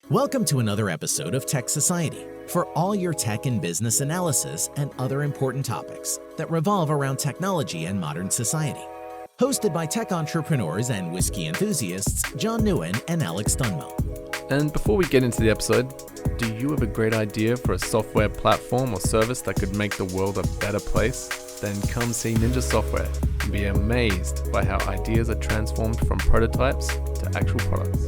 Welcome to another episode of Tech Society for all your tech and business analysis and other important topics that revolve around technology and modern society. Hosted by tech entrepreneurs and whiskey enthusiasts John Nguyen and Alex Dunmo. And before we get into the episode, do you have a great idea for a software platform or service that could make the world a better place? Then come see Ninja Software and be amazed by how ideas are transformed from prototypes to actual products.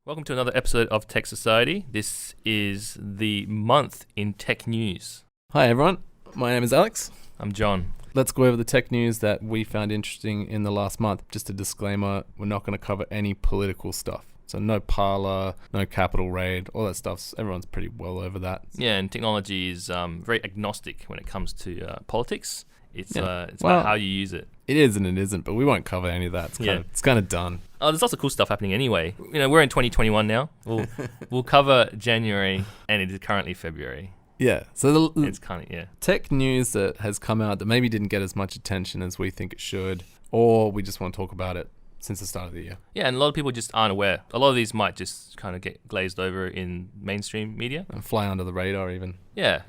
Welcome to another episode of Tech Society. This is the month in tech news. Hi everyone, my name is Alex. I'm John. Let's go over the tech news that we found interesting in the last month. Just a disclaimer, we're not going to cover any political stuff. So no parlor, no capital raid, all that stuff. Everyone's pretty well over that. Yeah, and technology is very agnostic when it comes to politics. It's about how you use it. It is and it isn't, but we won't cover any of that. It's kind of done. Oh, there's lots of cool stuff happening anyway. You know, we're in 2021 now. We'll cover January, and it is currently February. Yeah, so it's kind of tech news that has come out that maybe didn't get as much attention as we think it should, or we just want to talk about it since the start of the year. Yeah, and a lot of people just aren't aware. A lot of these might just kind of get glazed over in mainstream media. And fly under the radar even. Yeah.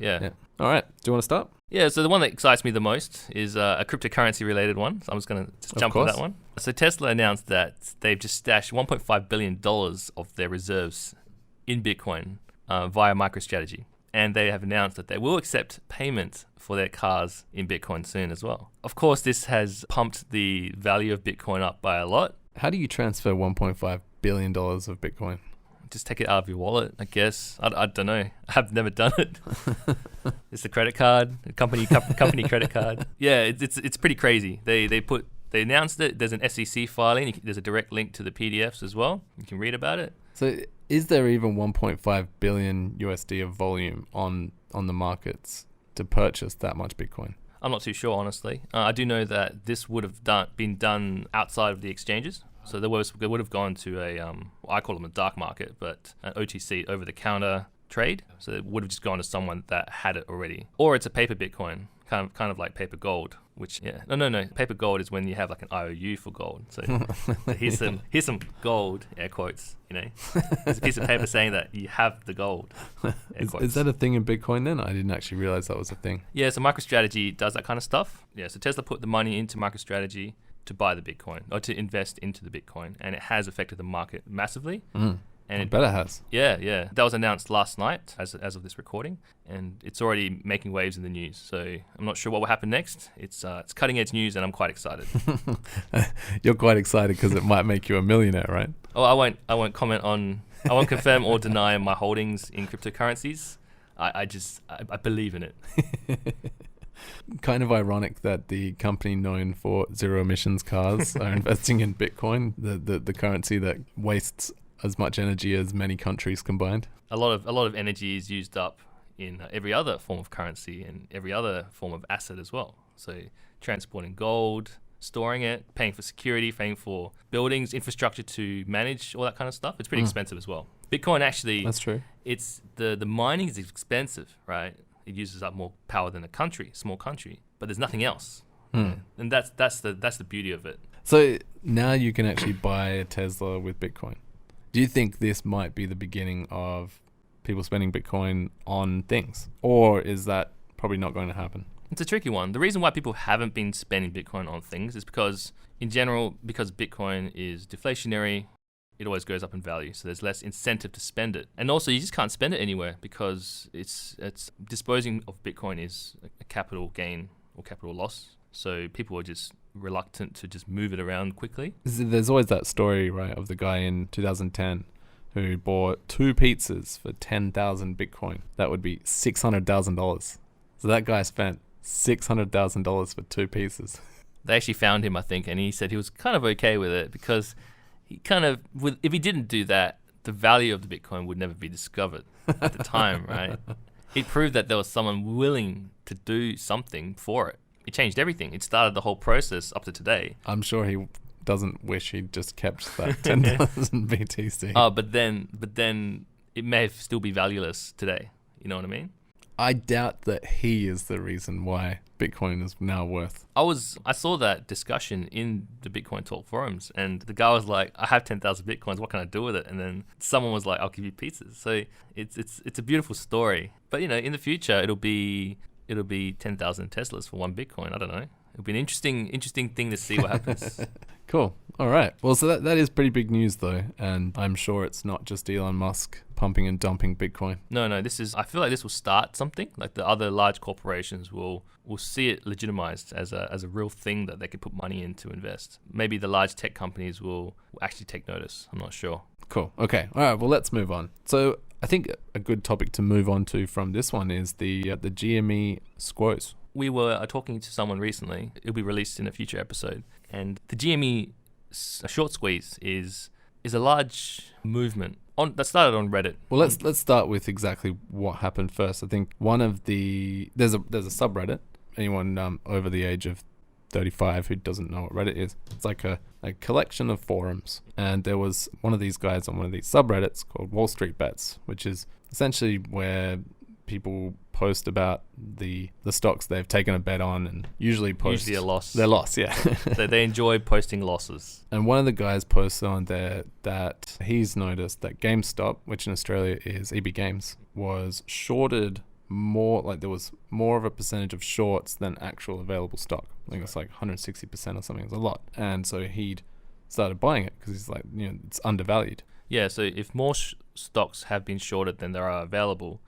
All right, do you want to start? Yeah, so the one that excites me the most is a cryptocurrency related one. So I'm just going to jump on that one. So Tesla announced that they've just stashed $1.5 billion of their reserves in Bitcoin via MicroStrategy. And they have announced that they will accept payment for their cars in Bitcoin soon as well. Of course, this has pumped the value of Bitcoin up by a lot. How do you transfer $1.5 billion of Bitcoin? Just take it out of your wallet, I guess. I don't know. I've never done it. It's a credit card, a company credit card. Yeah, it's pretty crazy. They announced it. There's an SEC filing. There's a direct link to the PDFs as well. You can read about it. So is there even 1.5 billion USD of volume on the markets to purchase that much Bitcoin? I'm not too sure, honestly. I do know that this would have been done outside of the exchanges. So they would have gone to I call them a dark market, but an OTC, over-the-counter trade. So it would have just gone to someone that had it already. Or it's a paper Bitcoin, kind of like paper gold, which, No. Paper gold is when you have like an IOU for gold. So here's some gold, air quotes, There's a piece of paper saying that you have the gold, air quotes. Is that a thing in Bitcoin then? I didn't actually realize that was a thing. Yeah, so MicroStrategy does that kind of stuff. Yeah, so Tesla put the money into MicroStrategy to buy the Bitcoin or to invest into the Bitcoin, and it has affected the market massively. And I bet it has. Yeah. That was announced last night as of this recording, and it's already making waves in the news. So I'm not sure what will happen next. It's cutting edge news, and I'm quite excited. You're quite excited because it might make you a millionaire, right? Oh, I won't comment on. I won't confirm or deny my holdings in cryptocurrencies. I believe in it. Kind of ironic that the company known for zero emissions cars are investing in Bitcoin, the currency that wastes as much energy as many countries combined. A lot of energy is used up in every other form of currency and every other form of asset as well. So transporting gold, storing it, paying for security, paying for buildings, infrastructure to manage all that kind of stuff. It's pretty expensive as well. Bitcoin actually, that's true. It's the mining is expensive, right? It uses up more power than a small country, but there's nothing else. And that's the beauty of it. So now you can actually buy a Tesla with Bitcoin. Do you think this might be the beginning of people spending Bitcoin on things? Or is that probably not going to happen? It's a tricky one. The reason why people haven't been spending Bitcoin on things is because, in general, because Bitcoin is deflationary, it always goes up in value. So there's less incentive to spend it. And also, you just can't spend it anywhere because it's disposing of Bitcoin is a capital gain or capital loss. So people are just reluctant to just move it around quickly. There's always that story, right, of the guy in 2010 who bought 2 pizzas for 10,000 Bitcoin. That would be $600,000. So that guy spent $600,000 for 2 pizzas. They actually found him, I think, and he said he was kind of okay with it because he kind of, if he didn't do that, the value of the Bitcoin would never be discovered at the time, right? It proved that there was someone willing to do something for it. It changed everything. It started the whole process up to today. I'm sure he doesn't wish he'd just kept that 10,000 BTC. But then it may still be valueless today. You know what I mean? I doubt that he is the reason why Bitcoin is now worth. I saw that discussion in the Bitcoin Talk forums, and the guy was like, I have 10,000 Bitcoins, what can I do with it? And then someone was like, I'll give you pieces. So it's a beautiful story. But, in the future, it'll be 10,000 Teslas for one Bitcoin. I don't know. It'll be an interesting thing to see what happens. Cool. All right. Well, so that is pretty big news, though. And I'm sure it's not just Elon Musk pumping and dumping Bitcoin. No, I feel like this will start something. Like the other large corporations will see it legitimized as a real thing that they could put money in to invest. Maybe the large tech companies will actually take notice. I'm not sure. Cool. Okay. All right. Well, let's move on. So I think a good topic to move on to from this one is the GME squoze. We were talking to someone recently. It'll be released in a future episode. And the GME short squeeze is a large movement that started on Reddit. Well, let's start with exactly what happened first. I think there's a subreddit. Anyone over the age of 35 who doesn't know what Reddit is, it's like a collection of forums. And there was one of these guys on one of these subreddits called Wall Street Bets, which is essentially where people post about the stocks they've taken a bet on, and usually a loss. Their loss, yeah. they enjoy posting losses. And one of the guys posted on there that he's noticed that GameStop, which in Australia is EB Games, was shorted more, like there was more of a percentage of shorts than actual available stock. I think it's like 160% or something. It's a lot. And so he'd started buying it because he's like, it's undervalued. Yeah, so if more stocks have been shorted than there are available,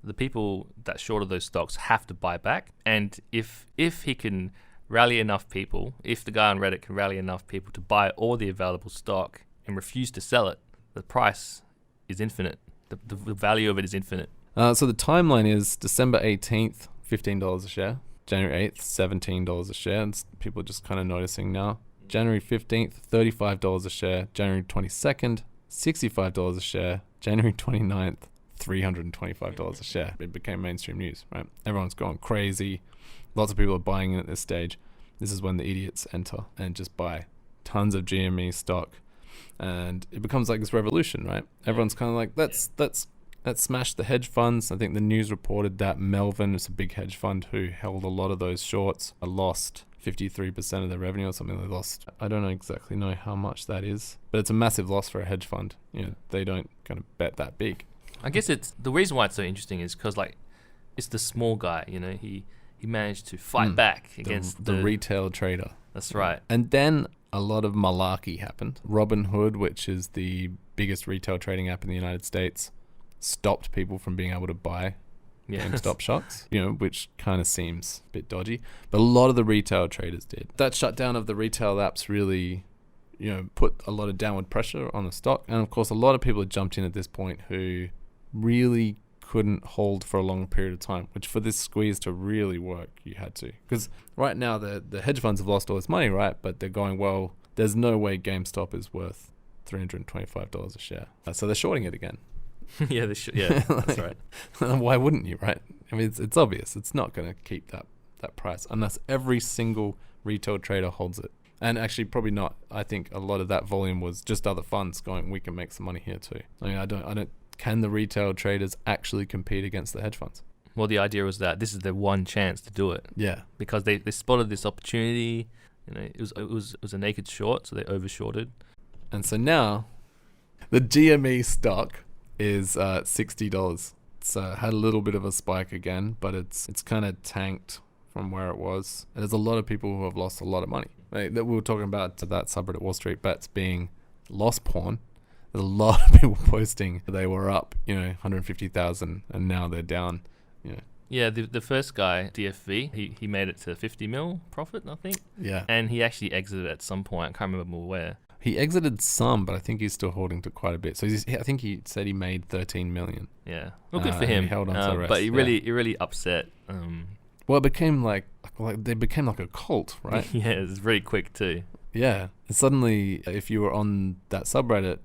the people that shorted those stocks have to buy back. And if he can rally enough people, if the guy on Reddit can rally enough people to buy all the available stock and refuse to sell it, the price is infinite. The value of it is infinite. So the timeline is December 18th, $15 a share. January 8th, $17 a share. And people are just kind of noticing now. January 15th, $35 a share. January 22nd, $65 a share. January 29th, $325 a share. It became mainstream news, right? Everyone's going crazy. Lots of people are buying it at this stage. This is when the idiots enter and just buy tons of GME stock. And it becomes like this revolution, right? Everyone's kind of like, let's smash the hedge funds. I think the news reported that Melvin, it's a big hedge fund who held a lot of those shorts, lost 53% of their revenue or something. They lost, I don't exactly know how much that is, but it's a massive loss for a hedge fund. They don't kind of bet that big. I guess it's the reason why it's so interesting is because it's the small guy. He managed to fight back against the retail trader. That's right. And then a lot of malarkey happened. Robinhood, which is the biggest retail trading app in the United States, stopped people from being able to buy GameStop stocks, which kind of seems a bit dodgy. But a lot of the retail traders did. That shutdown of the retail apps really, put a lot of downward pressure on the stock. And of course, a lot of people had jumped in at this point who really couldn't hold for a long period of time, which for this squeeze to really work, you had to. Because right now, the hedge funds have lost all this money, right? But they're going, well, there's no way GameStop is worth $325 a share. So they're shorting it again. Yeah, that's right. Why wouldn't you, right? I mean, it's obvious. It's not going to keep that price unless every single retail trader holds it. And actually, probably not. I think a lot of that volume was just other funds going, we can make some money here too. I mean, I don't. Can the retail traders actually compete against the hedge funds? Well, the idea was that this is their one chance to do it. Yeah. Because they spotted this opportunity. It was a naked short, so they overshorted. And so now, the GME stock is $60. It's had a little bit of a spike again, but it's kind of tanked from where it was. And there's a lot of people who have lost a lot of money. Like, that we were talking about that subreddit Wall Street Bets being loss porn. There's a lot of people posting they were up, 150,000, and now they're down. Yeah, the first guy, DFV, he made it to 50 mil profit, I think. Yeah. And he actually exited at some point. I can't remember where. He exited some, but I think he's still holding to quite a bit. So I think he said he made 13 million. Yeah. Well, good for him. He held on to the rest. But he really upset. Well, it became like they became like a cult, right? Yeah, it was very quick too. Yeah. And suddenly, if you were on that subreddit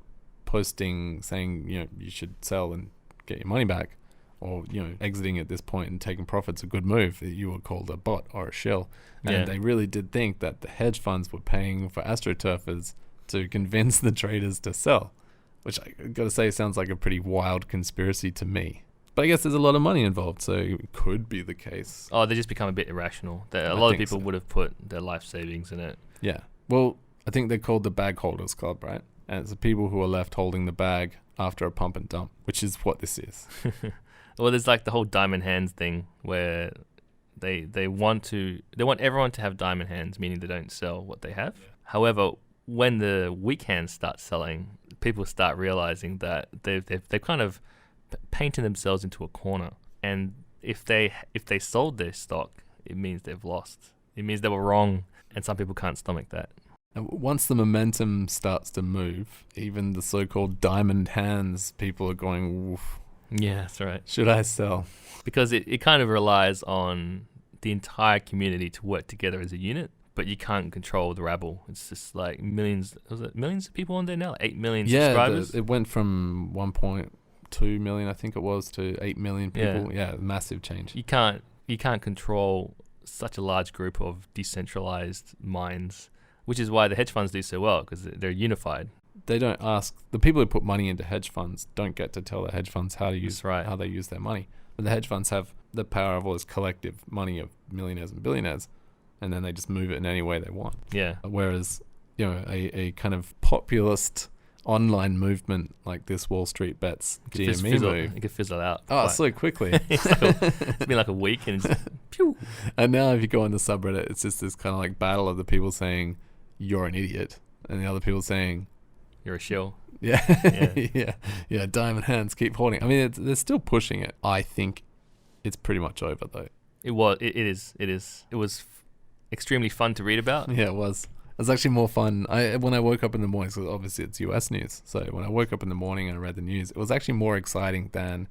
posting saying, you should sell and get your money back, or, exiting at this point and taking profits a good move, you were called a bot or a shill. And they really did think that the hedge funds were paying for AstroTurfers to convince the traders to sell, which I gotta say sounds like a pretty wild conspiracy to me. But I guess there's a lot of money involved, so it could be the case. Oh, they just become a bit irrational. A lot of people would have put their life savings in it. Yeah. Well, I think they're called the Bag Holders Club, right? And it's the people who are left holding the bag after a pump and dump, which is what this is. Well, there's like the whole diamond hands thing where they want everyone to have diamond hands, meaning they don't sell what they have. However, when the weak hands start selling, people start realizing that they've kind of painted themselves into a corner. And if they sold their stock, it means they've lost. It means they were wrong, and some people can't stomach that. And once the momentum starts to move, even the so-called diamond hands people are going, oof. Yeah, that's right. Should I sell? Because it kind of relies on the entire community to work together as a unit, but you can't control the rabble. It's just like millions of people on there now? Like 8 million subscribers? Yeah, it went from 1.2 million, I think it was, to 8 million people. Yeah, massive change. You can't control such a large group of decentralized minds, which is why the hedge funds do so well, because they're unified. They don't ask, the people who put money into hedge funds don't get to tell the hedge funds how to use how they use their money. But the hedge funds have the power of all this collective money of millionaires and billionaires, and then they just move it in any way they want. Yeah. Whereas, a kind of populist online movement like this Wall Street Bets GME move, it could fizzle out. So quickly. It's been like a week and it's pew. And now if you go on the subreddit, it's just this kind of like battle of the people saying you're an idiot and the other people saying you're a shill. Yeah. Yeah. Diamond hands, keep holding. I mean, they're still pushing it. I think it's pretty much over though. It is. It was extremely fun to read about. Yeah, it was. It was actually more fun. When I woke up in the morning, so obviously it's US news. So when I woke up in the morning and I read the news, it was actually more exciting than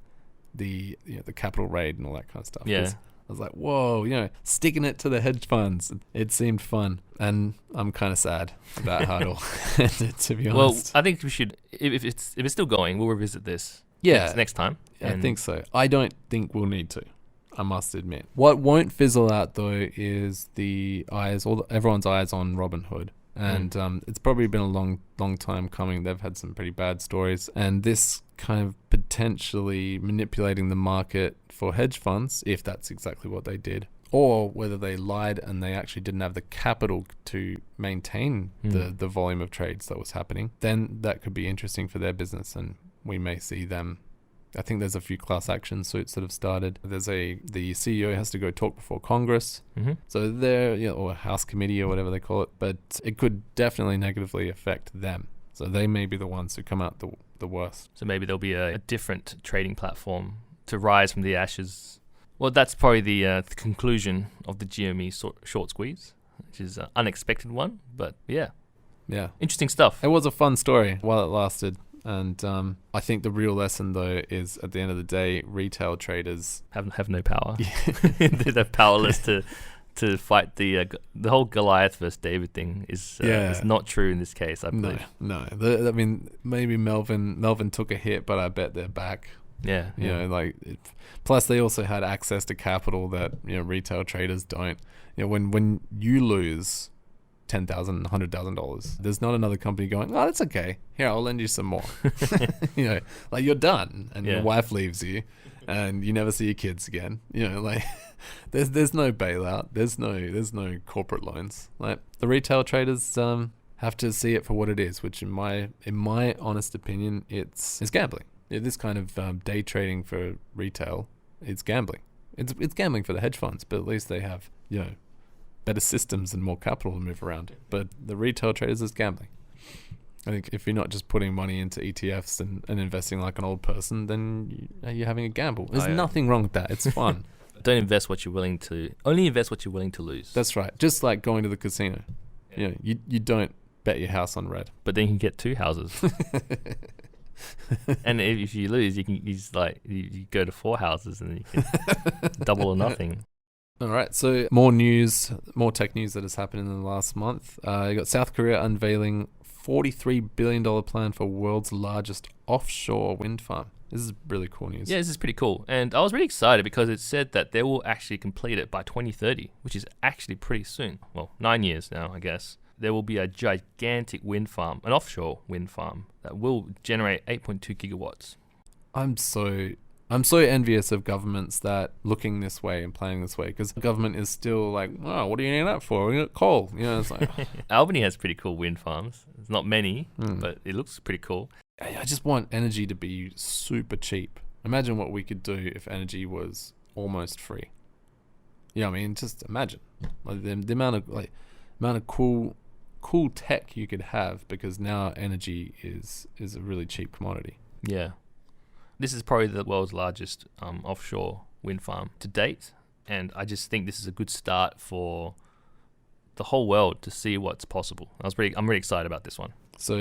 the Capitol raid and all that kind of stuff. Yeah. I was like, whoa, sticking it to the hedge funds. It seemed fun. And I'm kind of sad about how it all ended, to be honest. Well, I think we should, if it's still going, we'll revisit this next time. I think so. I don't think we'll need to, I must admit. What won't fizzle out, though, is everyone's eyes on Robinhood. And it's probably been a long time coming. They've had some pretty bad stories. And this kind of potentially manipulating the market for hedge funds, if that's exactly what they did, or whether they lied and they actually didn't have the capital to maintain the volume of trades that was happening, then that could be interesting for their business. And we may see them. I think there's a few class action suits that have started. The CEO has to go talk before Congress. Mm-hmm. So they're, or a House committee or whatever they call it. But it could definitely negatively affect them. So they may be the ones who come out the worst. So maybe there'll be a different trading platform to rise from the ashes. Well, that's probably the conclusion of the GME short squeeze, which is an unexpected one. But yeah. Interesting stuff. It was a fun story while it lasted. And I think the real lesson, though, is at the end of the day, retail traders have no power. They're powerless to fight the whole Goliath versus David thing is not true in this case, I believe. No. I mean, maybe Melvin took a hit, but I bet they're back. Yeah. Plus they also had access to capital that retail traders don't. When you lose $10,000, $100,000. There's not another company going, oh, that's okay. Here, I'll lend you some more. Like you're done, and your wife leaves you, and you never see your kids again. There's no bailout. There's no corporate loans. Like the retail traders have to see it for what it is, which in my honest opinion, it's gambling. This kind of day trading for retail, it's gambling. It's gambling for the hedge funds, but at least they have better systems and more capital to move around. But the retail traders is gambling. I think if you're not just putting money into ETFs and investing like an old person, then you're having a gamble. There's nothing wrong with that. It's fun. Don't invest what you're willing to. Only invest what you're willing to lose. That's right. Just like going to the casino. Yeah. You don't bet your house on red. But then you can get 2 houses. And if you lose, you go to 4 houses and you can double or nothing. All right, so more tech news that has happened in the last month. You got South Korea unveiling $43 billion plan for world's largest offshore wind farm. This is really cool news. Yeah, this is pretty cool. And I was really excited because it said that they will actually complete it by 2030, which is actually pretty soon. Well, 9 years now, I guess. there will be a gigantic wind farm, an offshore wind farm, that will generate 8.2 gigawatts. I'm so envious of governments that looking this way and planning this way, because the government is still like, oh, what do you need that for? We got coal. It's like Albany has pretty cool wind farms. There's not many, but it looks pretty cool. I just want energy to be super cheap. Imagine what we could do if energy was almost free. Just imagine the amount of cool tech you could have, because now energy is a really cheap commodity. Yeah. This is probably the world's largest offshore wind farm to date, and I just think this is a good start for the whole world to see what's possible. I'm really excited about this one. So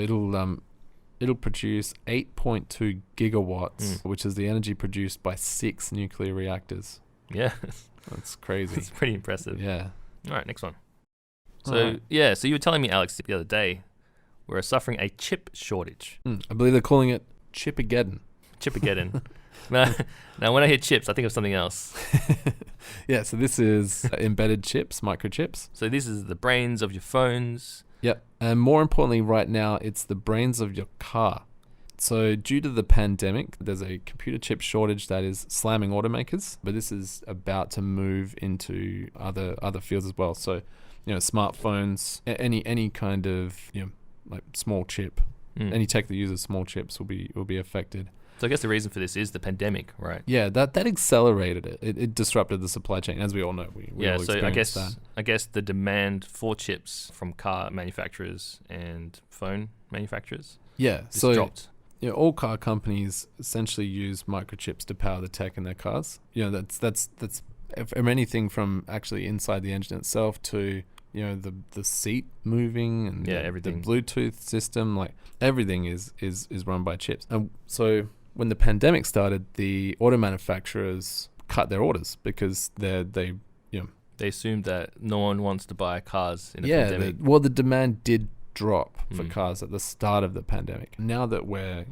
it'll produce 8.2 gigawatts, which is the energy produced by 6 nuclear reactors. Yeah. That's crazy. It's pretty impressive. Yeah. All right, next one. So you were telling me, Alex, the other day, we're suffering a chip shortage. I believe they're calling it Chipageddon. Chipageddon. Now, when I hear chips, I think of something else. Yeah, so this is embedded chips, microchips. So this is the brains of your phones. Yep, and more importantly right now, it's the brains of your car. So due to the pandemic, there's a computer chip shortage that is slamming automakers, but this is about to move into other fields as well. So, smartphones, any kind of, like small chip, any tech that uses small chips will be affected. So I guess the reason for this is the pandemic, right? Yeah, that accelerated it. It disrupted the supply chain, as we all know. We all experienced that. I guess the demand for chips from car manufacturers and phone manufacturers so dropped. All car companies essentially use microchips to power the tech in their cars. That's from anything from actually inside the engine itself to the seat moving and everything. The Bluetooth system, like everything is run by chips. And so when the pandemic started, the auto manufacturers cut their orders because they assumed that no one wants to buy cars in a pandemic. The demand did drop for cars at the start of the pandemic. Now that we're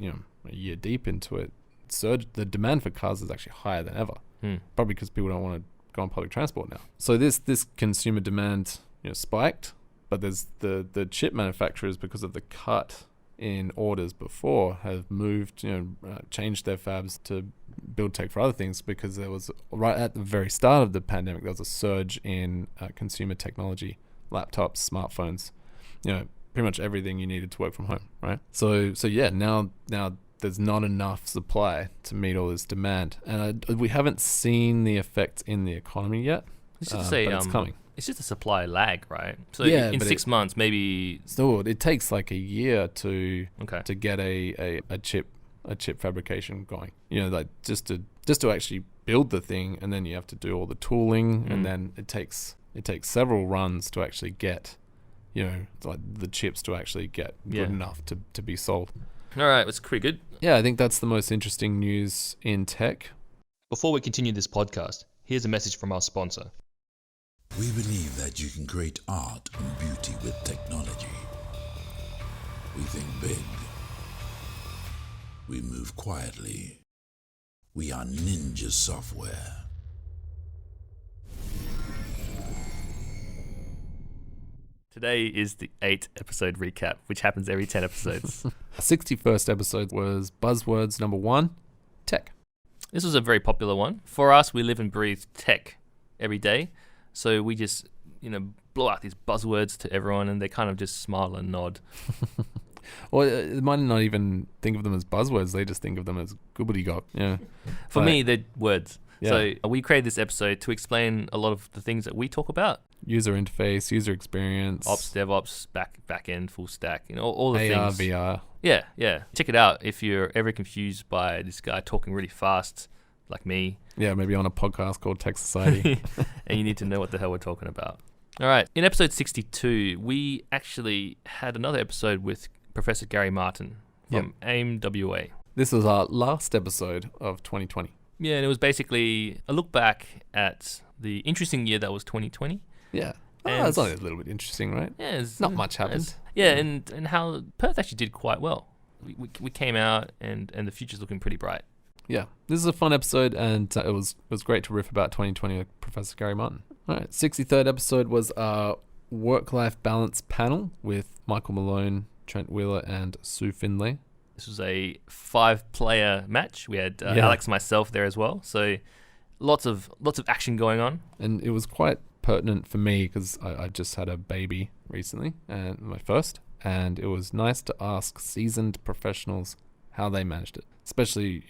a year deep into it, the demand for cars is actually higher than ever. Probably because people don't want to go on public transport now. So this consumer demand spiked, but there's the chip manufacturers, because of the cut in orders before, have moved, changed their fabs to build tech for other things, because there was, right at the very start of the pandemic, there was a surge in consumer technology, laptops, smartphones, pretty much everything you needed to work from home, right? So now there's not enough supply to meet all this demand, and we haven't seen the effects in the economy yet. It's just to say, but it's coming. It's just a supply lag, right? So in 6 months, maybe. So it takes like a year to Okay. get a chip fabrication going. Like just to actually build the thing, and then you have to do all the tooling, and then it takes several runs to actually get, like the chips to actually get good enough to be sold. All right, that's pretty good. Yeah, I think that's the most interesting news in tech. Before we continue this podcast, here's a message from our sponsor. We believe that you can create art and beauty with technology. We think big. We move quietly. We are Ninja Software. Today is the 8-episode recap, which happens every 10 episodes. 61st episode was Buzzwords number 1, tech. This was a very popular one. For us, we live and breathe tech every day. So we just, blow out these buzzwords to everyone, and they kind of just smile and nod. Well, they might not even think of them as buzzwords. They just think of them as gobbledygook. Yeah. For me, they're words. Yeah. So we created this episode to explain a lot of the things that we talk about. User interface, user experience. Ops, DevOps, back end, full stack, all the AR, things. VR. Yeah. Check it out if you're ever confused by this guy talking really fast, like me. Yeah, maybe on a podcast called Tech Society. And you need to know what the hell we're talking about. All right. In episode 62, we actually had another episode with Professor Gary Martin from AIM-WA. This was our last episode of 2020. Yeah, and it was basically a look back at the interesting year that was 2020. Yeah. And it's only a little bit interesting, right? Yeah. Not much happened. And how Perth actually did quite well. We came out and the future's looking pretty bright. Yeah, this is a fun episode, and it was great to riff about 2020 with Professor Gary Martin. All right, 63rd episode was work-life balance panel with Michael Malone, Trent Wheeler, and Sue Findlay. This was a 5-player match. We had Alex and myself there as well. So lots of action going on. And it was quite pertinent for me because I just had a baby recently, and my first. And it was nice to ask seasoned professionals how they managed it, especially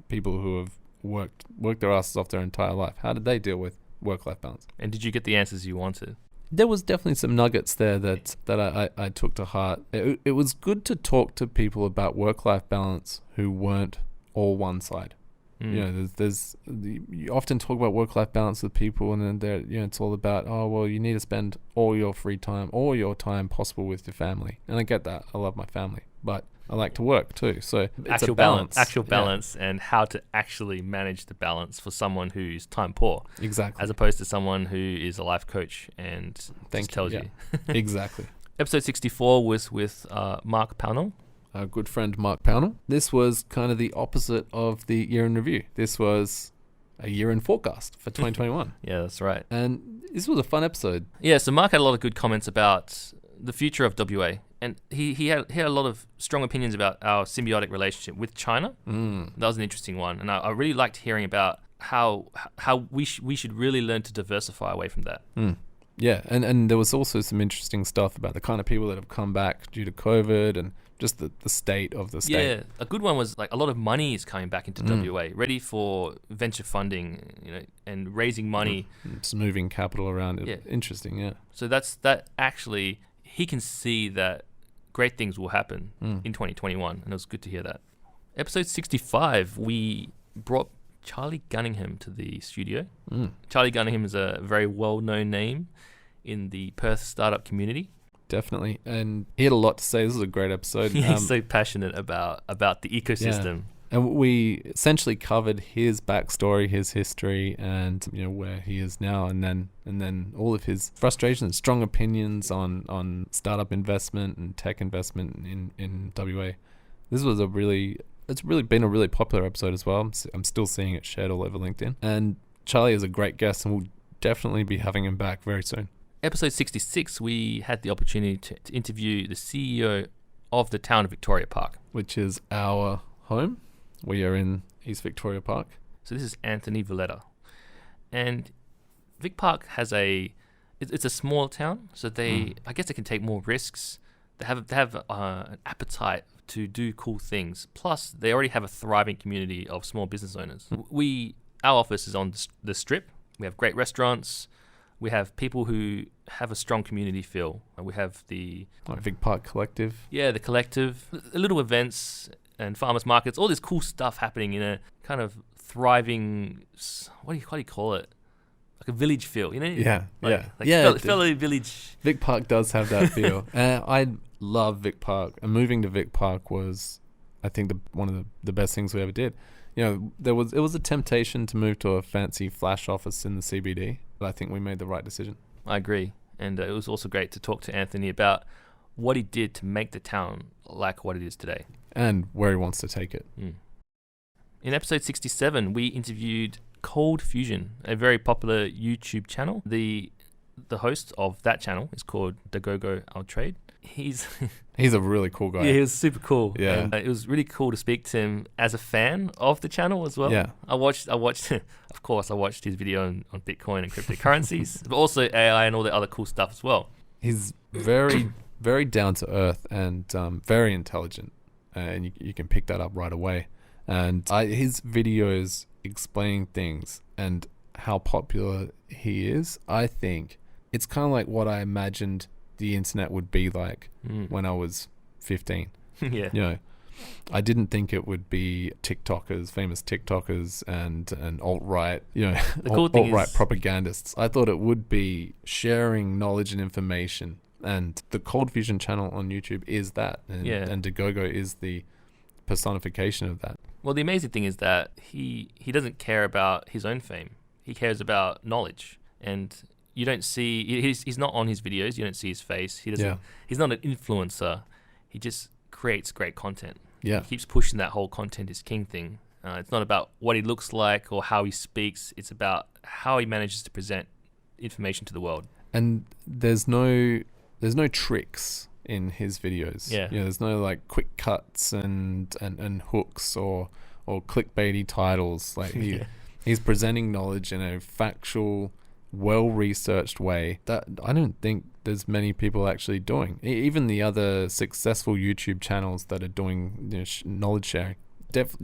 people who have worked their asses off their entire life. How did they deal with work-life balance? And did you get the answers you wanted? There was definitely some nuggets there that I took to heart. It was good to talk to people about work-life balance who weren't all one side. You often talk about work-life balance with people, and then it's all about, oh well, you need to spend all your free time, all your time possible with your family. And I get that. I love my family, but I like to work too. So it's actual a balance. Actual balance, and how to actually manage the balance for someone who's time poor. Exactly. As opposed to someone who is a life coach and tells you. Exactly. Episode 64 was with Mark Pownall. Our good friend Mark Pownall. This was kind of the opposite of the year in review. This was a year in forecast for 2021. Yeah, that's right. And this was a fun episode. Yeah, so Mark had a lot of good comments about the future of WA. And he had a lot of strong opinions about our symbiotic relationship with China. That was an interesting one. And I really liked hearing about how we should really learn to diversify away from that. Yeah, and there was also some interesting stuff about the kind of people that have come back due to COVID and just the state of the state. Yeah, a good one was like a lot of money is coming back into WA, ready for venture funding, and raising money. Just moving capital around. Yeah. Interesting, yeah. So that actually, he can see that great things will happen in 2021, and it was good to hear that. Episode 65, we brought Charlie Gunningham to the studio. Charlie Gunningham is a very well-known name in the Perth startup community. Definitely, and he had a lot to say. This is a great episode. He's so passionate about the ecosystem. Yeah. And we essentially covered his backstory, his history, and where he is now, and then all of his frustrations, strong opinions on startup investment and tech investment in WA. This was it's really been a really popular episode as well. I'm still seeing it shared all over LinkedIn. And Charlie is a great guest, and we'll definitely be having him back very soon. Episode 66, we had the opportunity to interview the CEO of the town of Victoria Park, which is our home. We are in East Victoria Park. So this is Anthony Valletta. And Vic Park has it's a small town, so I guess they can take more risks. They have an appetite to do cool things. Plus, they already have a thriving community of small business owners. Our office is on the Strip. We have great restaurants. We have people who have a strong community feel. We have the Vic Park Collective. Yeah, the Collective. Little events and farmers markets. All this cool stuff happening in a kind of thriving. What do you call it? Like a village feel, Yeah, fellow village. Vic Park does have that feel. I love Vic Park. And moving to Vic Park was, I think, one of the best things we ever did. It was a temptation to move to a fancy flash office in the CBD, but I think we made the right decision. I agree. And it was also great to talk to Anthony about what he did to make the town like what it is today. And where he wants to take it. In episode 67, we interviewed Cold Fusion, a very popular YouTube channel. The host of that channel is called Dagogo I'll Trade. He's a really cool guy. Yeah, he was super cool. Yeah, and it was really cool to speak to him as a fan of the channel as well. Yeah, I watched. Of course, I watched his video on Bitcoin and cryptocurrencies, but also AI and all the other cool stuff as well. He's very, very down to earth and very intelligent, and you can pick that up right away. And his videos explaining things and how popular he is, I think it's kind of like what I imagined the internet would be like when I was 15. Yeah. I didn't think it would be TikTokers, famous TikTokers and alt-right, alt-right propagandists. I thought it would be sharing knowledge and information. And the Cold Fusion channel on YouTube is that. And Dagogo is the personification of that. Well, the amazing thing is that he doesn't care about his own fame. He cares about knowledge. And you don't see, he's not on his videos, you don't see his face. He's not an influencer. He just creates great content. Yeah. He keeps pushing that whole content is king thing. It's not about what he looks like or how he speaks. It's about how he manages to present information to the world. And there's no tricks in his videos. Yeah. There's no like quick cuts and hooks or clickbaity titles. Like he's presenting knowledge in a factual, well-researched way that I don't think there's many people actually doing. Even the other successful YouTube channels that are doing knowledge sharing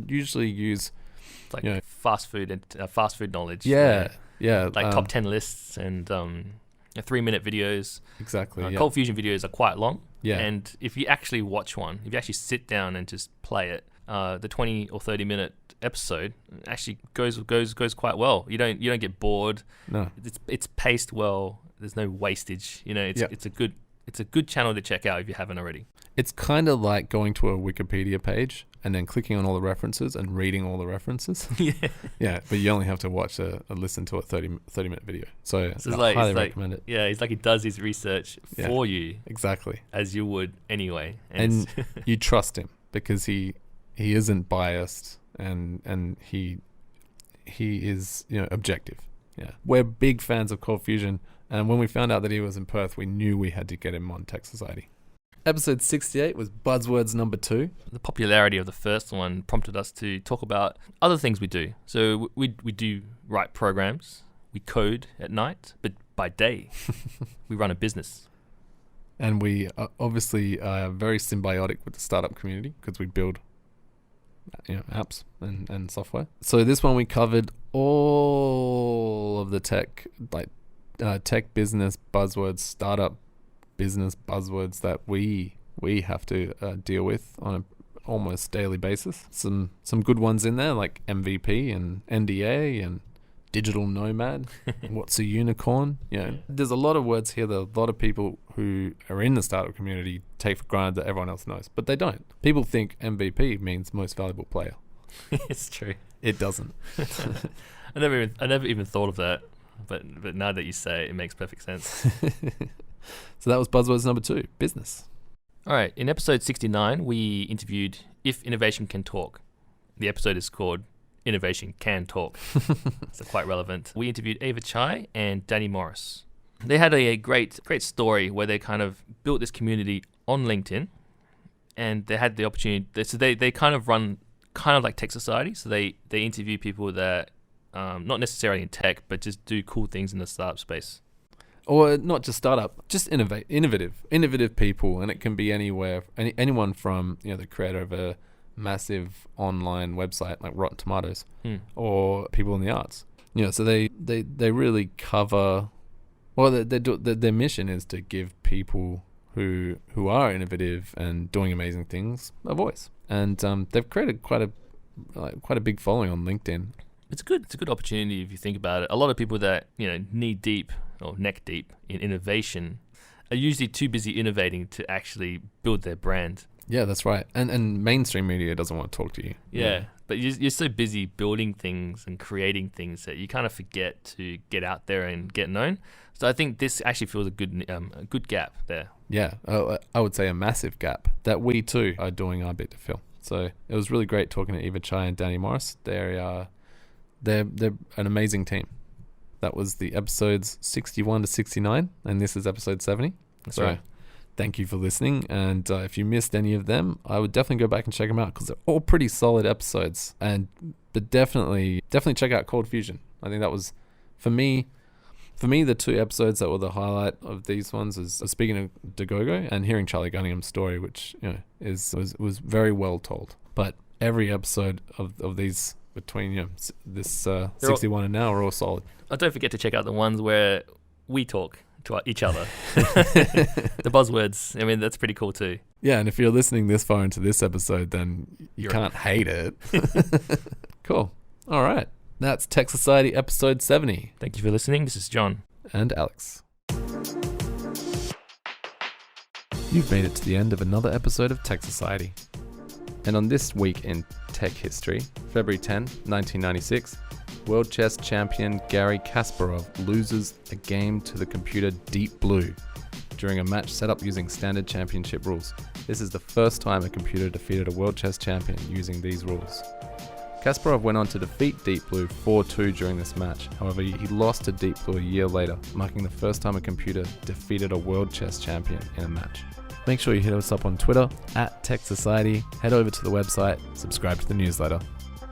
usually use like fast food knowledge. Yeah. Like top 10 lists and 3-minute videos. Exactly. Cold Fusion videos are quite long. Yeah. And if you actually watch one, if you actually sit down and just play it, the 20 or 30-minute episode actually goes quite well. You don't get bored. No. It's paced well. There's no wastage. It's a good channel to check out if you haven't already. It's kind of like going to a Wikipedia page and then clicking on all the references and reading all the references. Yeah, but you only have to watch listen to a 30-minute video. So I highly recommend it. Yeah, it's like he does his research for you. Exactly. As you would anyway. And you trust him because he isn't biased and he is objective. Yeah. We're big fans of Cold Fusion, and when we found out that he was in Perth, we knew we had to get him on Tech Society. Episode 68 was Buzzwords number 2. The popularity of the first one prompted us to talk about other things we do. So we do write programs, we code at night, but by day we run a business. And we obviously are very symbiotic with the startup community because we build apps and software. So this one we covered all of the tech business buzzwords, startup business buzzwords that we have to deal with on an almost daily basis. Some good ones in there like MVP and NDA and digital nomad. What's a unicorn? There's a lot of words here that a lot of people who are in the startup community take for granted that everyone else knows, but they don't. People think MVP means most valuable player. It's true. It doesn't. I never even thought of that, but now that you say it makes perfect sense. So that was Buzzwords number 2, business. All right. In episode 69, we interviewed If Innovation Can Talk. The episode is called Innovation Can Talk. So quite relevant. We interviewed Ava Chai and Danny Morris. They had a great story where they kind of built this community on LinkedIn, and they had the opportunity. So they kind of run kind of like Tech Society. So they interview people that not necessarily in tech, but just do cool things in the startup space. Or not just startup, just innovative people, and it can be anywhere, anyone from the creator of a massive online website like Rotten Tomatoes, or people in the arts. So they really cover. Well, their mission is to give people who are innovative and doing amazing things a voice, and they've created quite a big following on LinkedIn. It's a good opportunity if you think about it. A lot of people that knee deep or neck deep in innovation are usually too busy innovating to actually build their brand. Yeah, that's right. And mainstream media doesn't want to talk to you. Yeah. But you're so busy building things and creating things that you kind of forget to get out there and get known. So I think this actually feels a good gap there. Yeah, I would say a massive gap that we too are doing our bit to fill. So it was really great talking to Eva Chai and Danny Morris. They're an amazing team. That was the episodes 61 to 69, and this is episode 70. That's right. Thank you for listening, and if you missed any of them, I would definitely go back and check them out because they're all pretty solid episodes. But definitely check out Cold Fusion. I think that was, for me, the 2 episodes that were the highlight of these ones is speaking of Dagogo and hearing Charlie Gunningham's story, which was very well told. But every episode of these between this 61 and now are all solid. Don't forget to check out the ones where we talk to each other. The buzzwords. I mean, that's pretty cool too. Yeah, and if you're listening this far into this episode, then you can't hate it. Cool. All right. That's Tech Society episode 70. Thank you for listening. This is John. And Alex. You've made it to the end of another episode of Tech Society. And on this week in tech history, February 10, 1996, World Chess champion Garry Kasparov loses a game to the computer Deep Blue during a match set up using standard championship rules. This is the first time a computer defeated a World Chess champion using these rules. Kasparov went on to defeat Deep Blue 4-2 during this match. However, he lost to Deep Blue a year later, marking the first time a computer defeated a world chess champion in a match. Make sure you hit us up on Twitter @TechSociety, head over to the website, subscribe to the newsletter.